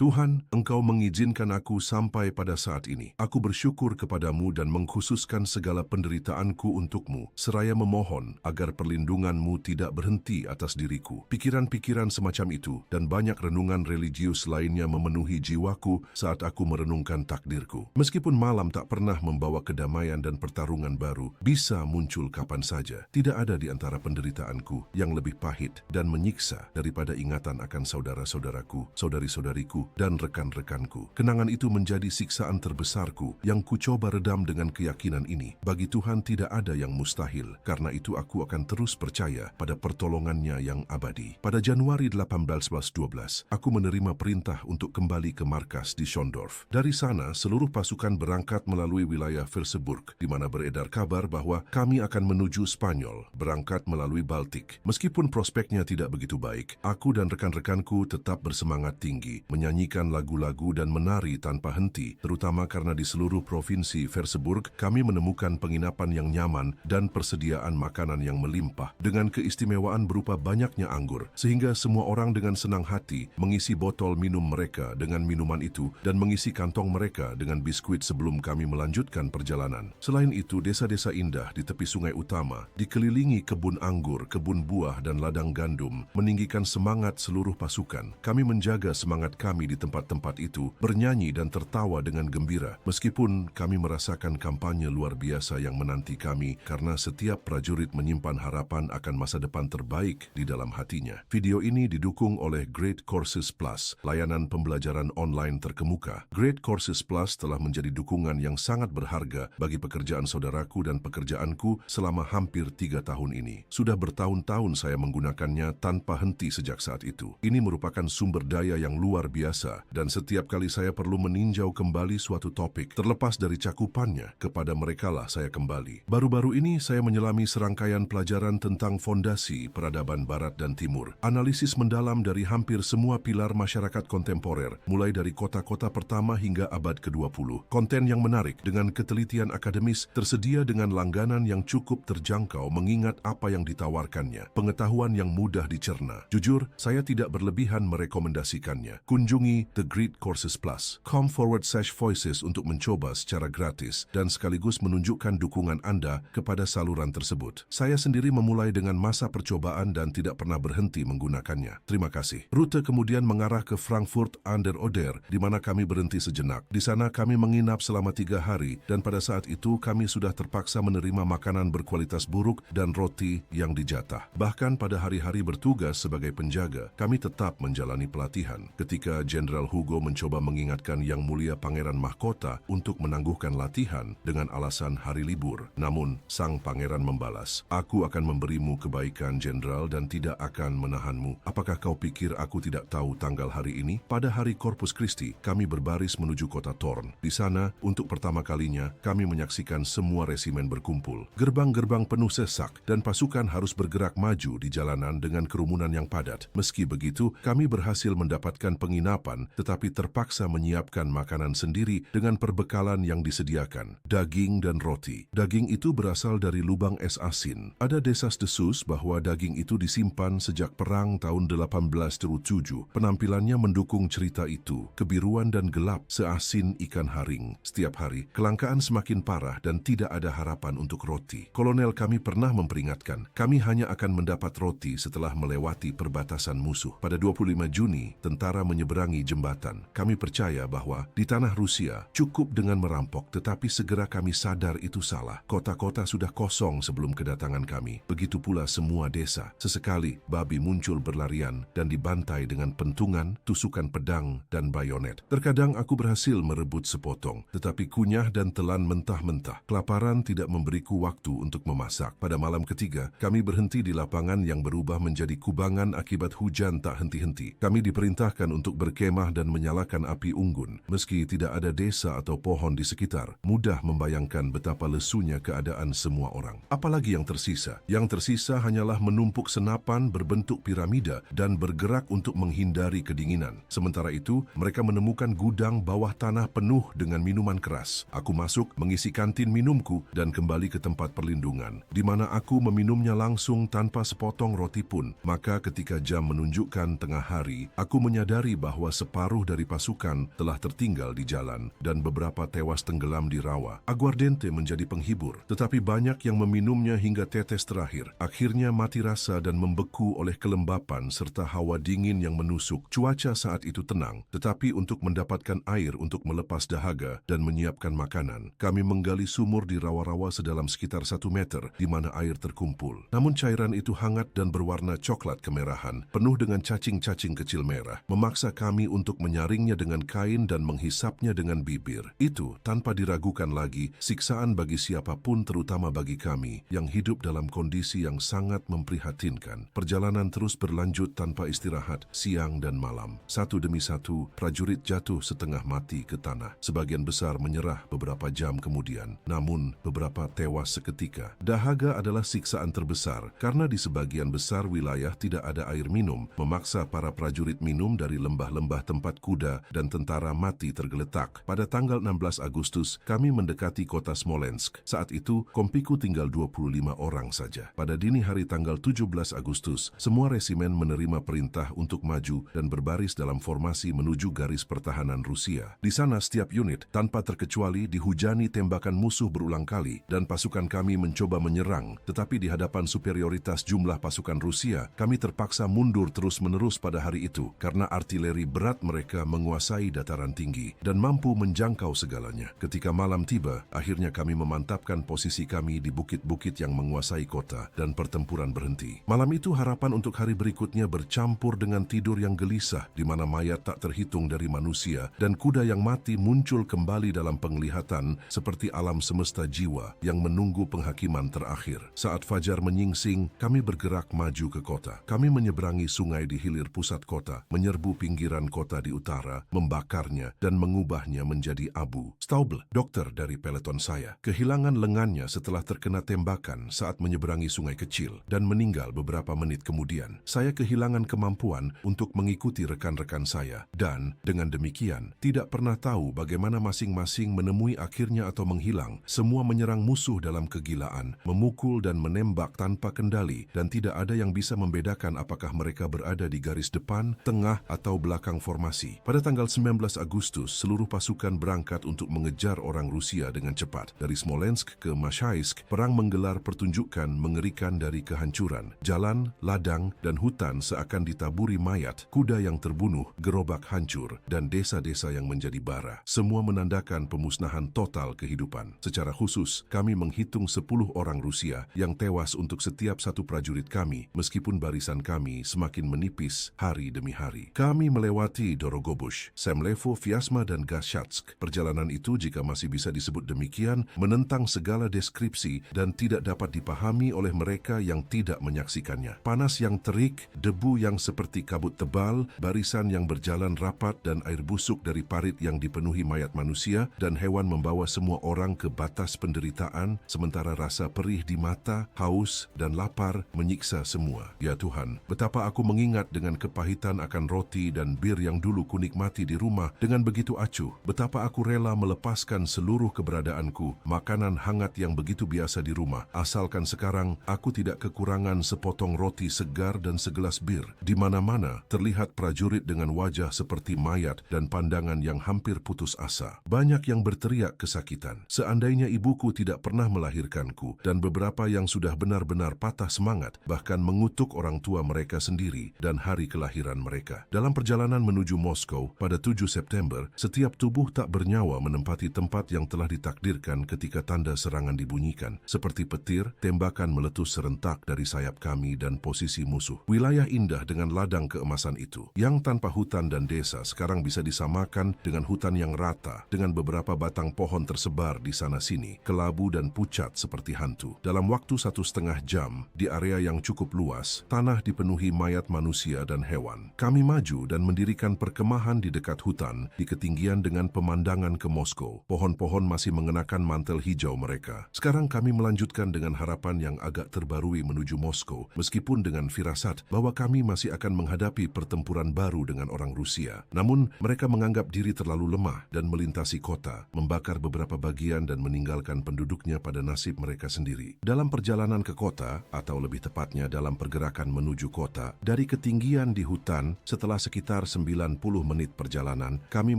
Tuhan, Engkau mengizinkan aku sampai pada saat ini. Aku bersyukur kepadamu dan mengkhususkan segala penderitaanku untukmu, seraya memohon agar perlindunganmu tidak berhenti atas diriku. Pikiran-pikiran semacam itu dan banyak renungan religius lainnya memenuhi jiwaku saat aku merenungkan takdirku. Meskipun malam tak pernah membawa kedamaian dan pertarungan baru, bisa muncul kapan saja. Tidak ada di antara penderitaanku yang lebih pahit dan menyiksa daripada ingatan akan saudara-saudaraku, saudari-saudariku, dan rekan-rekanku. Kenangan itu menjadi siksaan terbesarku yang kucoba redam dengan keyakinan ini. Bagi Tuhan tidak ada yang mustahil, karena itu aku akan terus percaya pada pertolongannya yang abadi. Pada Januari 1812, aku menerima perintah untuk kembali ke markas di Schondorf. Dari sana, seluruh pasukan berangkat melalui wilayah Velseburg, di mana beredar kabar bahwa kami akan menuju Spanyol, berangkat melalui Baltik. Meskipun prospeknya tidak begitu baik, aku dan rekan-rekanku tetap bersemangat tinggi, menyanyikan lagu-lagu dan menari tanpa henti, terutama karena di seluruh provinsi Velseburg kami menemukan penginapan yang nyaman dan persediaan makanan yang melimpah, dengan keistimewaan berupa banyaknya anggur, sehingga semua orang dengan senang hati mengisi botol minum mereka dengan minuman itu dan mengisi kantong mereka dengan biskuit sebelum kami melanjutkan perjalanan. Selain itu, desa-desa indah di tepi sungai utama, dikelilingi kebun anggur, kebun buah, dan ladang gandum, meninggikan semangat seluruh pasukan. Kami menjaga semangat kami di tempat-tempat itu, bernyanyi dan tertawa dengan gembira, meskipun kami merasakan kampanye luar biasa yang menanti kami karena setiap prajurit menyimpan harapan akan masa depan terbaik di dalam hatinya. Video ini didukung oleh Great Courses Plus, layanan pembelajaran online terkemuka. Great Courses Plus telah menjadi dukungan yang sangat berharga bagi pekerjaan saudaraku dan pekerjaanku selama hampir 3 tahun ini. Sudah bertahun-tahun saya menggunakannya tanpa henti sejak saat itu. Ini merupakan sumber daya yang luar biasa, dan setiap kali saya perlu meninjau kembali suatu topik, terlepas dari cakupannya, kepada merekalah saya kembali. Baru-baru ini saya menyelami serangkaian pelajaran tentang fondasi peradaban Barat dan Timur. Analisis mendalam dari hampir semua pilar masyarakat kontemporer, mulai dari kota-kota pertama hingga abad ke-20. Konten yang menarik dengan ketelitian akademis, tersedia dengan langganan yang cukup terjangkau mengingat apa yang ditawarkannya. Pengetahuan yang mudah dicerna. Jujur, saya tidak berlebihan merekomendasikannya. Kunjungi The Great Courses Plus. .com/voices untuk mencoba secara gratis dan sekaligus menunjukkan dukungan Anda kepada saluran tersebut. Saya sendiri memulai dengan masa percobaan dan tidak pernah berhenti menggunakannya. Terima kasih. Rute kemudian mengarah ke Frankfurt an der Oder, di mana kami berhenti sejenak. Di sana kami menginap selama 3 hari, dan pada saat itu kami sudah terpaksa menerima makanan berkualitas buruk dan roti yang dijatah. Bahkan pada hari-hari bertugas sebagai penjaga, kami tetap menjalani pelatihan. Ketika Jenderal Hugo mencoba mengingatkan Yang Mulia Pangeran Mahkota untuk menangguhkan latihan dengan alasan hari libur. Namun, sang pangeran membalas, "Aku akan memberimu kebaikan, Jenderal, dan tidak akan menahanmu. Apakah kau pikir aku tidak tahu tanggal hari ini?" Pada hari Corpus Christi, kami berbaris menuju kota Thorn. Di sana, untuk pertama kalinya, kami menyaksikan semua resimen berkumpul. Gerbang-gerbang penuh sesak, dan pasukan harus bergerak maju di jalanan dengan kerumunan yang padat. Meski begitu, kami berhasil mendapatkan penginapan, tetapi terpaksa menyiapkan makanan sendiri dengan perbekalan yang disediakan, daging dan roti. Daging itu berasal dari lubang es asin. Ada desas-desus bahwa daging itu disimpan sejak perang tahun 1807. Penampilannya mendukung cerita itu, kebiruan dan gelap seasin ikan haring. Setiap hari, kelangkaan semakin parah dan tidak ada harapan untuk roti. Kolonel kami pernah memperingatkan, kami hanya akan mendapat roti setelah melewati perbatasan musuh. Pada 25 Juni, tentara menyeberangi jembatan. Kami percaya bahwa di tanah Rusia cukup dengan merampok, tetapi segera kami sadar itu salah. Kota-kota sudah kosong sebelum kedatangan kami. Begitu pula semua desa. Sesekali babi muncul berlarian dan dibantai dengan pentungan, tusukan pedang, dan bayonet. Terkadang aku berhasil merebut sepotong, tetapi kunyah dan telan mentah-mentah. Kelaparan tidak memberiku waktu untuk memasak. Pada malam ketiga, kami berhenti di lapangan yang berubah menjadi kubangan akibat hujan tak henti-henti. Kami diperintahkan untuk berkemah dan menyalakan api unggun. Meski tidak ada desa atau pohon di sekitar, mudah membayangkan betapa lesunya keadaan semua orang. Apalagi yang tersisa? Yang tersisa hanyalah menumpuk senapan berbentuk piramida dan bergerak untuk menghindari kedinginan. Sementara itu, mereka menemukan gudang bawah tanah penuh dengan minuman keras. Aku masuk, mengisi kantin minumku, dan kembali ke tempat perlindungan, di mana aku meminumnya langsung tanpa sepotong roti pun. Maka ketika jam menunjukkan tengah hari, aku menyadari bahwa bahwa separuh dari pasukan telah tertinggal di jalan dan beberapa tewas tenggelam di rawa. Aguardiente menjadi penghibur, tetapi banyak yang meminumnya hingga tetes terakhir. Akhirnya mati rasa dan membeku oleh kelembapan serta hawa dingin yang menusuk. Cuaca saat itu tenang, tetapi untuk mendapatkan air untuk melepas dahaga dan menyiapkan makanan, kami menggali sumur di rawa-rawa sedalam sekitar 1 meter di mana air terkumpul. Namun cairan itu hangat dan berwarna coklat kemerahan, penuh dengan cacing-cacing kecil merah, memaksa kami untuk menyaringnya dengan kain dan menghisapnya dengan bibir. Itu, tanpa diragukan lagi, siksaan bagi siapapun, terutama bagi kami yang hidup dalam kondisi yang sangat memprihatinkan. Perjalanan terus berlanjut tanpa istirahat, siang dan malam. Satu demi satu, prajurit jatuh setengah mati ke tanah. Sebagian besar menyerah beberapa jam kemudian, namun beberapa tewas seketika. Dahaga adalah siksaan terbesar, karena di sebagian besar wilayah tidak ada air minum, memaksa para prajurit minum dari lembah-lembah tempat kuda dan tentara mati tergeletak. Pada tanggal 16 Agustus, kami mendekati kota Smolensk. Saat itu, kompiku tinggal 25 orang saja. Pada dini hari tanggal 17 Agustus, semua resimen menerima perintah untuk maju dan berbaris dalam formasi menuju garis pertahanan Rusia. Di sana, setiap unit, tanpa terkecuali, dihujani tembakan musuh berulang kali dan pasukan kami mencoba menyerang. Tetapi di hadapan superioritas jumlah pasukan Rusia, kami terpaksa mundur terus-menerus pada hari itu karena artileri berat mereka menguasai dataran tinggi dan mampu menjangkau segalanya. Ketika malam tiba, akhirnya kami memantapkan posisi kami di bukit-bukit yang menguasai kota dan pertempuran berhenti. Malam itu harapan untuk hari berikutnya bercampur dengan tidur yang gelisah di mana mayat tak terhitung dari manusia dan kuda yang mati muncul kembali dalam penglihatan seperti alam semesta jiwa yang menunggu penghakiman terakhir. Saat fajar menyingsing, kami bergerak maju ke kota. Kami menyeberangi sungai di hilir pusat kota, menyerbu pinggiran kota di utara, membakarnya dan mengubahnya menjadi abu. Stauble, dokter dari peleton saya, kehilangan lengannya setelah terkena tembakan saat menyeberangi sungai kecil dan meninggal beberapa menit kemudian. Saya kehilangan kemampuan untuk mengikuti rekan-rekan saya dan dengan demikian tidak pernah tahu bagaimana masing-masing menemui akhirnya atau menghilang. Semua menyerang musuh dalam kegilaan, memukul dan menembak tanpa kendali dan tidak ada yang bisa membedakan apakah mereka berada di garis depan, tengah atau belakang formasi. Pada tanggal 19 Agustus, seluruh pasukan berangkat untuk mengejar orang Rusia dengan cepat. Dari Smolensk ke Mashaisk, perang menggelar pertunjukan mengerikan dari kehancuran. Jalan, ladang, dan hutan seakan ditaburi mayat, kuda yang terbunuh, gerobak hancur, dan desa-desa yang menjadi bara. Semua menandakan pemusnahan total kehidupan. Secara khusus, kami menghitung 10 orang Rusia yang tewas untuk setiap satu prajurit kami, meskipun barisan kami semakin menipis hari demi hari. Kami melewati Dorogobush, Semlevo, Vyazma, dan Gashatsk. Perjalanan itu, jika masih bisa disebut demikian, menentang segala deskripsi dan tidak dapat dipahami oleh mereka yang tidak menyaksikannya. Panas yang terik, debu yang seperti kabut tebal, barisan yang berjalan rapat dan air busuk dari parit yang dipenuhi mayat manusia dan hewan membawa semua orang ke batas penderitaan, sementara rasa perih di mata, haus, dan lapar menyiksa semua. Ya Tuhan, betapa aku mengingat dengan kepahitan akan roti dan bir yang dulu kunikmati di rumah dengan begitu acuh. Betapa aku rela melepaskan seluruh keberadaanku, makanan hangat yang begitu biasa di rumah, asalkan sekarang aku tidak kekurangan sepotong roti segar dan segelas bir. Di mana-mana terlihat prajurit dengan wajah seperti mayat dan pandangan yang hampir putus asa. Banyak yang berteriak kesakitan. Seandainya ibuku tidak pernah melahirkanku dan beberapa yang sudah benar-benar patah semangat, bahkan mengutuk orang tua mereka sendiri dan hari kelahiran mereka. Dalam perjalanan menuju Moskow pada 7 September, setiap tubuh tak bernyawa menempati tempat yang telah ditakdirkan ketika tanda serangan dibunyikan. Seperti petir, tembakan meletus serentak dari sayap kami dan posisi musuh. Wilayah indah dengan ladang keemasan itu, yang tanpa hutan dan desa, sekarang bisa disamakan dengan hutan yang rata, dengan beberapa batang pohon tersebar di sana-sini, kelabu dan pucat seperti hantu. Dalam waktu 1,5 jam, di area yang cukup luas, tanah dipenuhi mayat manusia dan hewan. Kami maju dan mendirikan perkemahan di dekat hutan, di ketinggian dengan pemandangan ke Moskow. Pohon-pohon masih mengenakan mantel hijau mereka. Sekarang kami melanjutkan dengan harapan yang agak terbarui menuju Moskow, meskipun dengan firasat bahwa kami masih akan menghadapi pertempuran baru dengan orang Rusia. Namun, mereka menganggap diri terlalu lemah dan melintasi kota, membakar beberapa bagian dan meninggalkan penduduknya pada nasib mereka sendiri. Dalam perjalanan ke kota, atau lebih tepatnya dalam pergerakan menuju kota, dari ketinggian di hutan, setelah sekitar 90 menit perjalanan, kami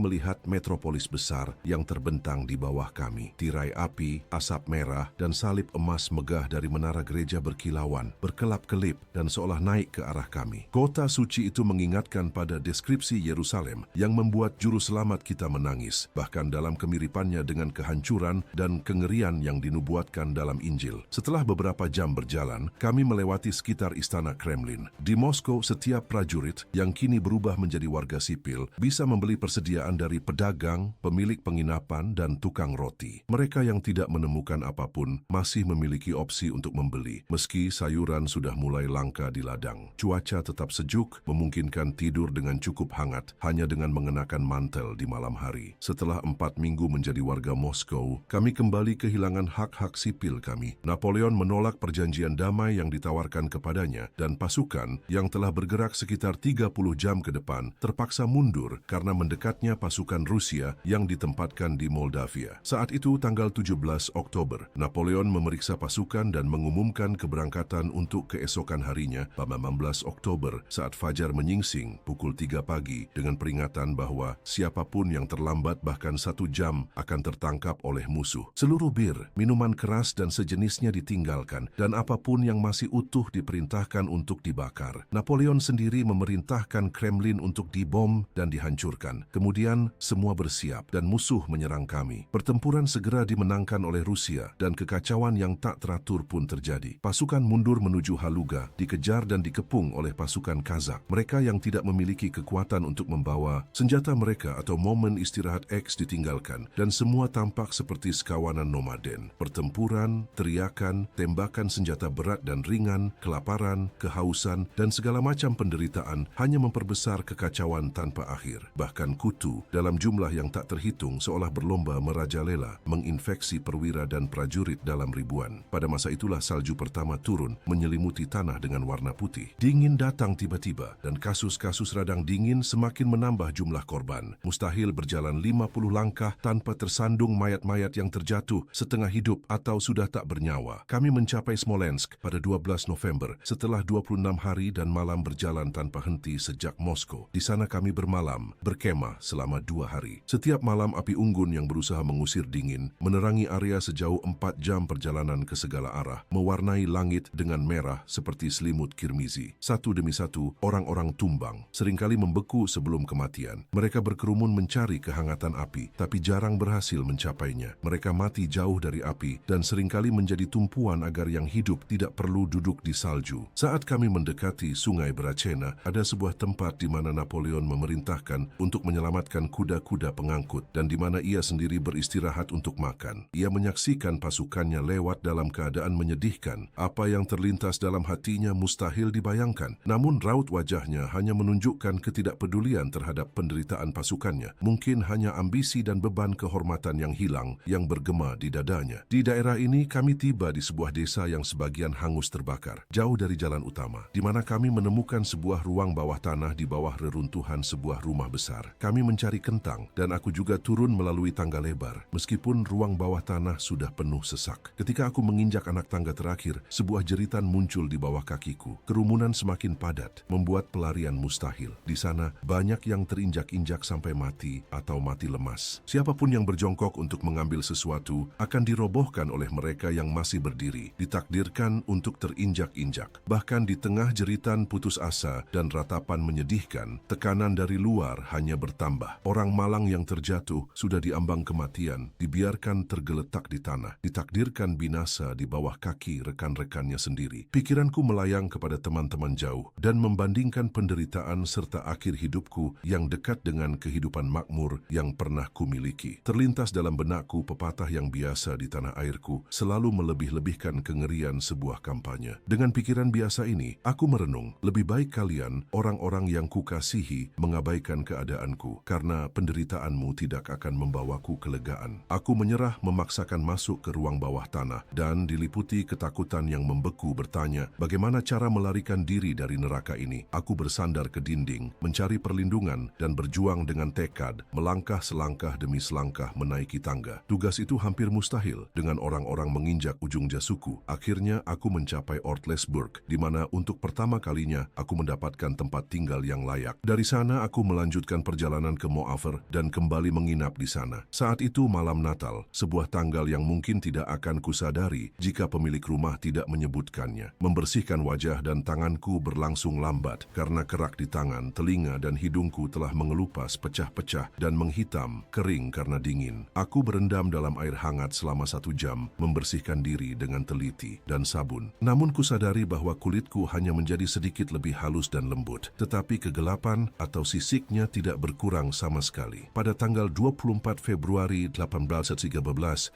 melihat metropolis besar yang terbentang di bawah kami. Tirai api, asap merah, dan salib emas megah dari menara gereja berkilauan, berkelap-kelip, dan seolah naik ke arah kami. Kota suci itu mengingatkan pada deskripsi Yerusalem yang membuat juru selamat kita menangis, bahkan dalam kemiripannya dengan kehancuran dan kengerian yang dinubuatkan dalam Injil. Setelah beberapa jam berjalan, kami melewati sekitar istana Kremlin. Di Moskow, setiap prajurit yang kini berubah menjadi warga sipil bisa membeli persediaan dari pedagang, pemilik penginapan, dan tukang roti. Mereka yang tidak menemukan apapun masih memiliki opsi untuk membeli, meski sayuran sudah mulai langka di ladang. Cuaca tetap sejuk, memungkinkan tidur dengan cukup hangat hanya dengan mengenakan mantel di malam hari. Setelah 4 minggu menjadi warga Moskow, kami kembali kehilangan hak-hak sipil kami. Napoleon menolak perjanjian damai yang ditawarkan kepadanya, dan pasukan yang telah bergerak sekitar 30 jam ke depan terpaksa mundur karena mendekatnya pasukan Rusia yang ditempatkan di Moldavia. Saat itu, tanggal 17 Oktober, Napoleon memeriksa pasukan dan mengumumkan keberangkatan untuk keesokan harinya pada 16 Oktober saat fajar menyingsing pukul 3 pagi dengan peringatan bahwa siapapun yang terlambat bahkan 1 jam akan tertangkap oleh musuh. Seluruh bir, minuman keras dan sejenisnya ditinggalkan dan apapun yang masih utuh diperintahkan untuk dibakar. Napoleon sendiri memerintahkan Kremlin untuk dibom dan dihancurkan. Kemudian semua bersiap dan musuh menyerang kami. Pertempuran segera dimenangkan oleh Rusia dan kekacauan yang tak teratur pun terjadi. Pasukan mundur menuju Haluga, dikejar dan dikepung oleh pasukan Kazak. Mereka yang tidak memiliki kekuatan untuk membawa senjata mereka atau momen istirahat X ditinggalkan dan semua tampak seperti sekawanan nomaden. Pertempuran, teriakan, tembakan senjata berat dan ringan, kelaparan, kehausan, dan segala macam penderitaan hanya memperbesar kekacauan tanpa akhir. Bahkan kutu dalam jumlah yang tak terhitung seolah berlomba merajalela menginfeksi perwira dan prajurit dalam ribuan. Pada masa itulah salju pertama turun menyelimuti tanah dengan warna putih. Dingin datang tiba-tiba dan kasus-kasus radang dingin semakin menambah jumlah korban. Mustahil berjalan 50 langkah tanpa tersandung mayat-mayat yang terjatuh setengah hidup atau sudah tak bernyawa. Kami mencapai Smolensk pada 12 November setelah 26 hari dan malam berjalan tanpa henti sejak Moskow. Di sana kami bermalam, berkemah selama 2 hari. Setiap malam api unggun yang berusaha mengusir dingin menerangi area sejauh 4 jam perjalanan ke segala arah, mewarnai langit dengan merah seperti selimut kirmizi. Satu demi satu, orang-orang tumbang, seringkali membeku sebelum kematian. Mereka berkerumun mencari kehangatan api, tapi jarang berhasil mencapainya. Mereka mati jauh dari api dan seringkali menjadi tumpuan agar yang hidup tidak perlu duduk di salju. Saat kami mendekati Sungai Bracena, ada sebuah tempat di mana Napoleon memerintahkan untuk menyelamatkan kuda-kuda pengangkut dan di mana ia sendiri beristirahat untuk makan. Ia menyaksikan pasukannya lewat dalam keadaan menyedihkan. Apa yang terlintas dalam hatinya mustahil dibayangkan. Namun raut wajahnya hanya menunjukkan ketidakpedulian terhadap penderitaan pasukannya. Mungkin hanya ambisi dan beban kehormatan yang hilang yang bergema di dadanya. Di daerah ini kami tiba di sebuah desa yang sebagian hangus terbakar, jauh dari jalan utama, di mana kami menemukan sebuah ruang bawah tanah di bawah reruntuhan sebuah rumah besar. Kami mencari kentang dan aku juga turun melalui tangga lebar, meskipun ruang bawah tanah sudah penuh sesak. Ketika aku menginjak anak tangga terakhir, sebuah jeritan muncul di bawah kakiku. Kerumunan semakin padat, membuat pelarian mustahil. Di sana, banyak yang terinjak-injak sampai mati atau mati lemas. Siapapun yang berjongkok untuk mengambil sesuatu akan dirobohkan oleh mereka yang masih berdiri, ditakdirkan untuk terinjak-injak. Bahkan di tengah jeritan putus asa dan ratapan menyedihkan, tekanan dari luar hanya bertambah. Orang malang yang terjatuh sudah diambang kematian, dibiarkan tergeletak di tanah, ditakdirkan binasa di bawah kaki rekan-rekannya sendiri. Pikiranku melayang kepada teman-teman jauh dan membandingkan penderitaan serta akhir hidupku yang dekat dengan kehidupan makmur yang pernah kumiliki. Terlintas dalam benakku pepatah yang biasa di tanah airku, selalu melebih-lebihkan kengerian sebuah kampanye. Dengan pikiran biasa ini, aku merenung, lebih baik kalian, orang-orang yang kukasihi, mengabaikan keadaanku, karena penderitaanmu tidak akan membawaku kelegaan. Aku menyerah memaksakan masuk ke ruang bawah tanah, dan diliputi ketakutan yang membeku bertanya, bagaimana cara melarikan diri dari neraka ini? Aku bersandar ke dinding, mencari perlindungan, dan berjuang dengan tekad, melangkah selangkah demi selangkah menaiki tangga. Tugas itu hampir mustahil, dengan orang-orang menginjak ujung jasuku. Akhirnya aku mencapai Ortlersburg, di mana untuk pertama kalinya aku mendapatkan tempat tinggal yang layak, Dari sana aku melanjutkan perjalanan ke Moafer dan kembali menginap di sana. Saat itu malam Natal, sebuah tanggal yang mungkin tidak akan kusadari jika pemilik rumah tidak menyebutkannya. Membersihkan wajah dan tanganku berlangsung lambat karena kerak di tangan, telinga dan hidungku telah mengelupas, pecah-pecah dan menghitam, kering karena dingin. Aku berendam dalam air hangat selama 1 jam, membersihkan diri dengan teliti dan sabun. Namun kusadari bahwa kulitku hanya menjadi sedikit lebih halus dan lembut, tetapi kegelapan atau sisiknya tidak berkurang sama sekali. Pada tanggal 24 Februari 1813,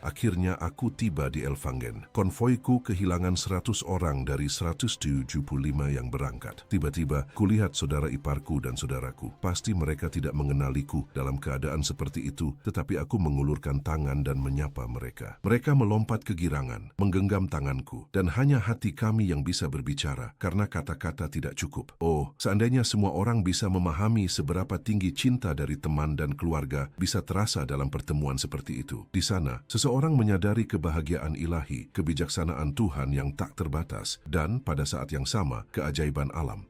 akhirnya aku tiba di Elvangen. Konvoiku kehilangan 100 orang dari 175 yang berangkat. Tiba-tiba, kulihat saudara iparku dan saudaraku. Pasti mereka tidak mengenaliku dalam keadaan seperti itu, tetapi aku mengulurkan tangan dan menyapa mereka. Mereka melompat kegirangan, menggenggam tanganku, dan hanya hati kami yang bisa berbicara, karena kata-kata tidak cukup. Oh, seandainya semua orang bisa memahami seberapa tinggi cinta dari teman dan keluarga bisa terasa dalam pertemuan seperti itu. Di sana, seseorang menyadari kebahagiaan ilahi, kebijaksanaan Tuhan yang tak terbatas, dan pada saat yang sama, keajaiban alam.